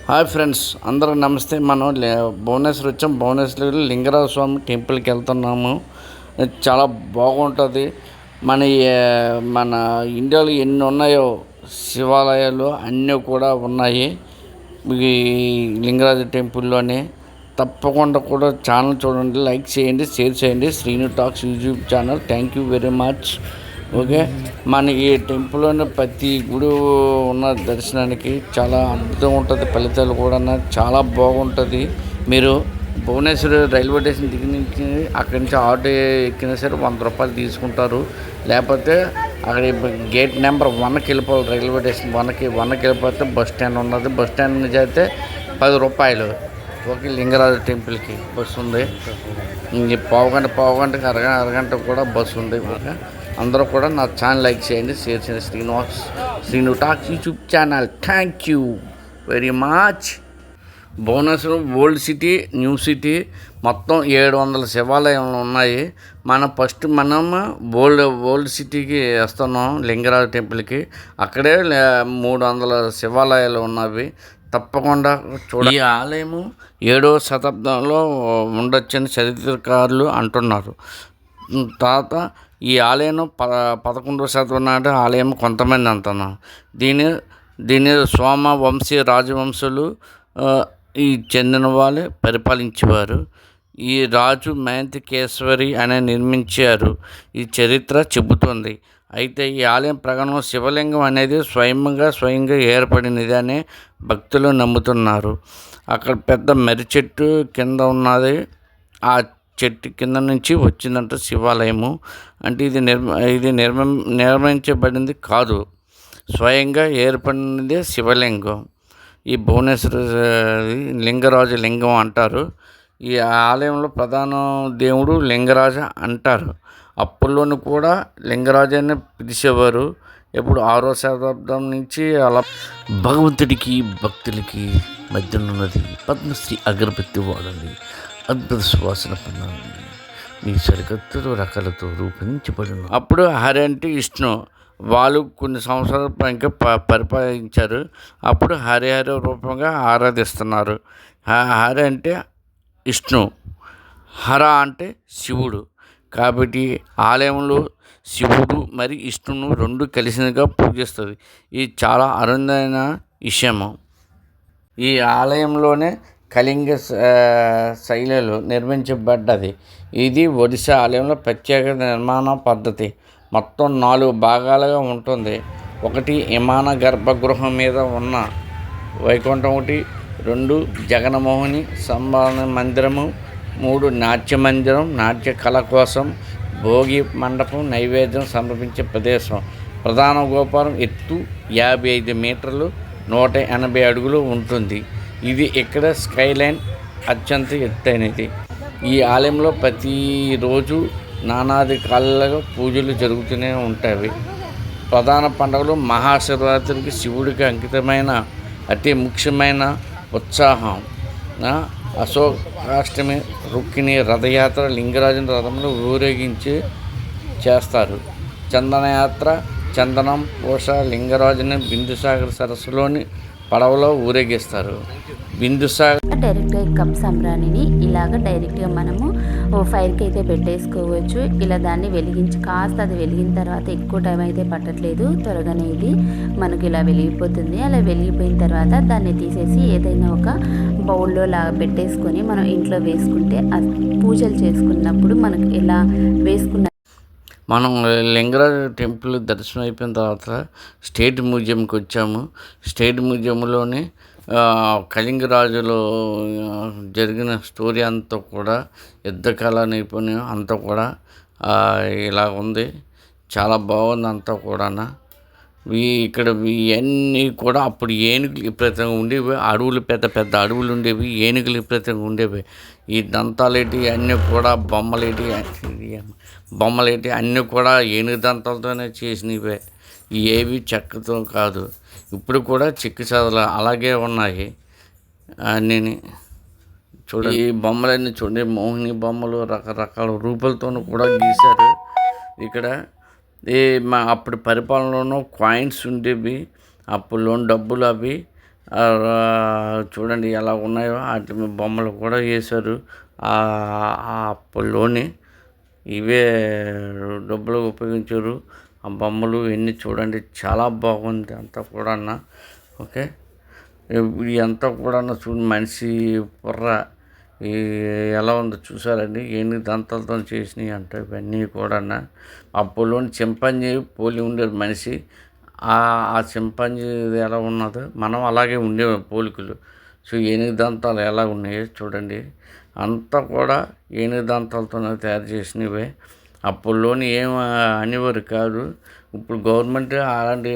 Hi friends, అందరూ నమస్తే. మనం భువనేశ్వర్ వచ్చాం. భువనేశ్వర్ లింగరాజ స్వామి టెంపుల్కి వెళ్తున్నాము. చాలా బాగుంటుంది. మన మన ఇండియాలో ఎన్ని ఉన్నాయో శివాలయాలు అన్నీ కూడా ఉన్నాయి ఈ లింగరాజ టెంపుల్లోనే. తప్పకుండా కూడా ఛానల్ చూడండి, లైక్ చేయండి, షేర్ చేయండి. Srinu talks YouTube channel. Thank you very much. Okay, మన ఈ టెంపుల్లోని ప్రతి గుడి ఉన్న దర్శనానికి చాలా అద్భుతంగా ఉంటుంది. ఫలితాలు కూడా చాలా బాగుంటుంది. మీరు భువనేశ్వర్ రైల్వే స్టేషన్ దిగి నుంచి అక్కడి నుంచి ఆటో ఎక్కినా సరే 100 రూపాయలు తీసుకుంటారు. లేకపోతే అక్కడ గేట్ నెంబర్ 1కి వెళ్ళిపోవాలి. రైల్వే స్టేషన్ 1కి వెళ్ళిపోతే బస్ స్టాండ్ ఉన్నది. బస్ స్టాండ్ నుంచి అయితే 10 రూపాయలు. ఓకే, లింగరాజు టెంపుల్కి బస్సు ఉంది. పావుగంటకి అరగంట కూడా బస్సు ఉంది. ఓకే, అందరూ కూడా నా ఛానల్ లైక్ చేయండి, షేర్ చేయండి. Srinu talks YouTube channel. Thank you very much. Bhuvaneswaram old city, new city మొత్తం 700 శివాలయాలు ఉన్నాయి. మనం ఓల్డ్ సిటీకి వస్తున్నాం, లింగరాజు టెంపుల్కి. అక్కడే 300 శివాలయాలు ఉన్నవి. తప్పకుండా ఈ ఆలయము 7వ శతాబ్దంలో ఉండొచ్చని చరిత్రకారులు అంటున్నారు. తర్వాత ఈ ఆలయం 11వ శతాబ్దం నాటి ఆలయం కొంతమంది అంటున్నారు. దీని సోమ వంశీ రాజవంశులు ఈ చెందిన వాళ్ళే పరిపాలించేవారు. ఈ రాజు మయంతికేశ్వరి అనే నిర్మించారు ఈ చరిత్ర చెబుతుంది. అయితే ఈ ఆలయం ప్రకారం శివలింగం అనేది స్వయంగా ఏర్పడినది అనే భక్తులు నమ్ముతున్నారు. అక్కడ పెద్ద మర్రి చెట్టు కింద ఉన్నది. ఆ చెట్టు కింద నుంచి వచ్చిందంట శివాలయము. అంటే ఇది నిర్మించబడింది కాదు, స్వయంగా ఏర్పడినదే శివలింగం. ఈ భువనేశ్వర లింగరాజు లింగం అంటారు. ఈ ఆలయంలో ప్రధాన దేవుడు లింగరాజ అంటారు. అప్పుల్లోని కూడా లింగరాజు అని పిలిచేవారు. ఇప్పుడు 6వ శతాబ్దం నుంచి అలా భగవంతుడికి భక్తులకి మధ్యనున్నది పద్మశ్రీ అగరబత్తి వాడండి. అద్భుత సువాసన పొందండి. మీ సరికొత్త రకాలతో రూపొందించబడిన అప్పుడు హరి అంటే విష్ణు. వాళ్ళు కొన్ని సంవత్సరాల ఇంకా పరిపాలించారు. అప్పుడు హరిహర రూపంగా ఆరాధిస్తున్నారు. హరి అంటే విష్ణు, హర అంటే శివుడు. కాబట్టి ఆలయంలో శివుడు మరియు విష్ణును 2 కలిసినగా పూజిస్తుంది. ఇది చాలా అరుదైన విషయము. ఈ ఆలయంలోనే కళింగ శైలిలో నిర్మించబడ్డది. ఇది ఒడిశా ఆలయంలో ప్రత్యేక నిర్మాణ పద్ధతి. మొత్తం 4 భాగాలుగా ఉంటుంది. 1 విమాన గర్భగృహం మీద ఉన్న వైకుంఠం, 2 జగన్మోహిని సంభావన మందిరము, 3 నాట్య మందిరం, నాట్య కళ కోసం, భోగి మండపం, నైవేద్యం సమర్పించే ప్రదేశం. ప్రధాన గోపురం ఎత్తు 55 మీటర్లు 180 అడుగులు ఉంటుంది. ఇది ఇక్కడ స్కైలైన్ అత్యంత ఎత్తైనది. ఈ ఆలయంలో ప్రతిరోజు నానాది కాలాలుగా పూజలు జరుగుతూనే ఉంటాయి. ప్రధాన పండుగలు మహాశివరాత్రికి శివుడికి అంకితమైన అతి ముఖ్యమైన ఉత్సాహం. అశోకాష్టమి, రుక్మిణి రథయాత్ర, లింగరాజుని రథంలో ఊరేగించి చేస్తారు. చందనయాత్ర, చందనం పూష లింగరాజుని బిందుసాగర్ సరస్సులోని పడవలో ఊరేగిస్తారు. డైరెక్ట్గా కప్ సంబ్రాణిని ఇలాగ డైరెక్ట్గా మనము ఫైర్కి అయితే పెట్టేసుకోవచ్చు. ఇలా దాన్ని వెలిగించి కాస్త అది వెలిగిన తర్వాత ఎక్కువ టైం అయితే పట్టట్లేదు, త్వరగానే ఇది మనకు ఇలా వెలిగిపోతుంది. అలా వెలిగిపోయిన తర్వాత దాన్ని తీసేసి ఏదైనా ఒక బౌల్లో లాగా పెట్టేసుకొని మనం ఇంట్లో వేసుకుంటే పూజలు చేసుకున్నప్పుడు మనకు ఇలా వేసుకున్న మనం లింగరాజు టెంపుల్ దర్శనం అయిపోయిన తర్వాత స్టేట్ మ్యూజియంకి వచ్చాము. స్టేట్ మ్యూజియంలోని కళింగరాజులో జరిగిన స్టోరీ అంతా కూడా, యుద్ధకళ నైపుణ్యం అంతా కూడా ఇలా ఉంది. చాలా బాగుంది అంతా కూడా. ఇక్కడ ఇవన్నీ కూడా అప్పుడు ఏనుగులు విపరీతంగా ఉండేవి. అడవులు పెద్ద పెద్ద అడవులు ఉండేవి, ఏనుగులు విపరీతంగా ఉండేవి. ఈ దంతాలేటి అన్నీ కూడా బొమ్మలేటి అన్నీ కూడా ఏనుగు దంతాలతోనే చేసినవే. ఏవి చెక్కతో కాదు. ఇప్పుడు కూడా చెక్కు చదలు అలాగే ఉన్నాయి అన్నీ. చూడండి, ఈ బొమ్మలన్నీ చూడండి, మోహిని బొమ్మలు రకరకాల రూపాలతోనూ కూడా గీశారు. ఇక్కడ అప్పుడు పరిపాలనలోనూ కాయిన్స్ ఉండేవి, అప్పుల్లో డబ్బులు అవి చూడండి ఎలా ఉన్నాయో వాటి మీద బొమ్మలు కూడా వేశారు. అప్పుల్లోని ఇవే డబ్బులు ఉపయోగించారు. ఆ బొమ్మలు ఇవన్నీ చూడండి చాలా బాగుంది అంతా కూడా. ఓకే, ఇదంతా కూడా చూడండి మనిషి బుర్ర ఈ ఎలా ఉందో చూసారండి. ఏనుగు దంతాలతో చేసినవి అంటే ఇవన్నీ కూడా. అప్పుల్లోని చింపాంజీ పోలి ఉండేది మనిషి. ఆ చింపాంజీ ఎలా ఉన్నదో మనం అలాగే ఉండే పోలికలు. సో ఏనుగు దంతాలు ఎలా ఉన్నాయో చూడండి. అంతా కూడా ఏనుగు దంతాలతోనే తయారు చేసినవే. అప్పుల్లోని ఏం అనేవారు కాదు. ఇప్పుడు గవర్నమెంట్ అలాంటి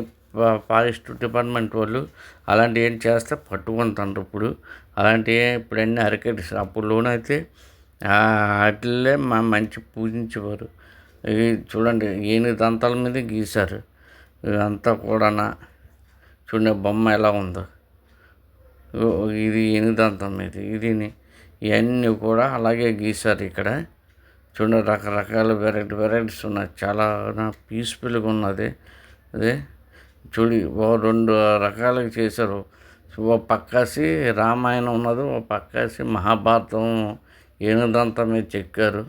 ఫారెస్ట్ డిపార్ట్మెంట్ వాళ్ళు అలాంటివి ఏం చేస్తే పట్టుకుంటారు. ఇప్పుడు అలాంటివి ఇప్పుడన్నీ అరికట్టేసారు. అప్పుడులోనైతే వాటిల్లే మంచి పూజించేవారు. ఇవి చూడండి ఏనుగు దంతాల మీద గీశారు. ఇదంతా కూడా చూడండి బొమ్మ ఎలా ఉందో. ఇది ఏనుగు దంతం మీద ఇవన్నీ కూడా అలాగే గీశారు ఇక్కడ. చూడండి రకరకాల వెరైటీస్ ఉన్నాయి. చాలా పీస్ఫుల్గా ఉన్నది. అదే చూడి 2 రకాలుగా చేశారు. ఓ పక్కాసి రామాయణం ఉన్నది, ఓ పక్కాసి మహాభారతం ఏనుగుదంతా మీద చెక్కారు.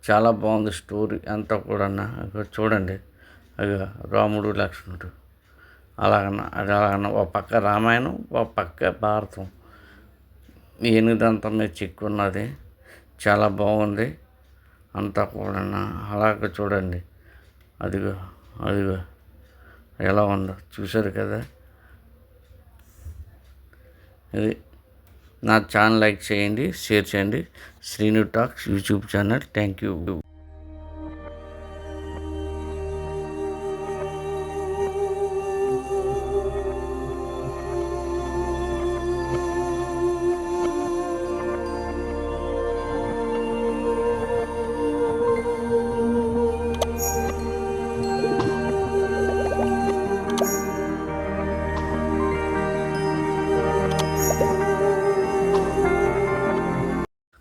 చాలా బాగుంది స్టోరీ అంతా కూడా. చూడండి అది రాముడు లక్ష్మణుడు అది అలాగన్నా ఓ పక్క రామాయణం, ఓ పక్క భారతం ఏనుగుదంతా మీద చెక్కున్నది. చాలా బాగుంది అంతా కూడా. అలాగ చూడండి అదిగో ఎలా ఉందో చూశారు కదా. ఇది నా ఛానల్ లైక్ చేయండి, షేర్ చేయండి. Srinu talks YouTube channel. Thank you.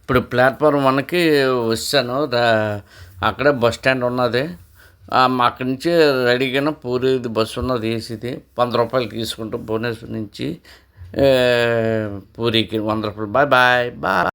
ఇప్పుడు ప్లాట్ఫామ్ 1కి వచ్చాను. అక్కడే బస్ స్టాండ్ ఉన్నది. అక్కడి నుంచి రెడీగా పూరిది బస్సు ఉన్నది ఏసీది. 100 రూపాయలు తీసుకుంటాం భువనేశ్వర్ నుంచి పూరికి 100 రూపాయలు. బాయ్.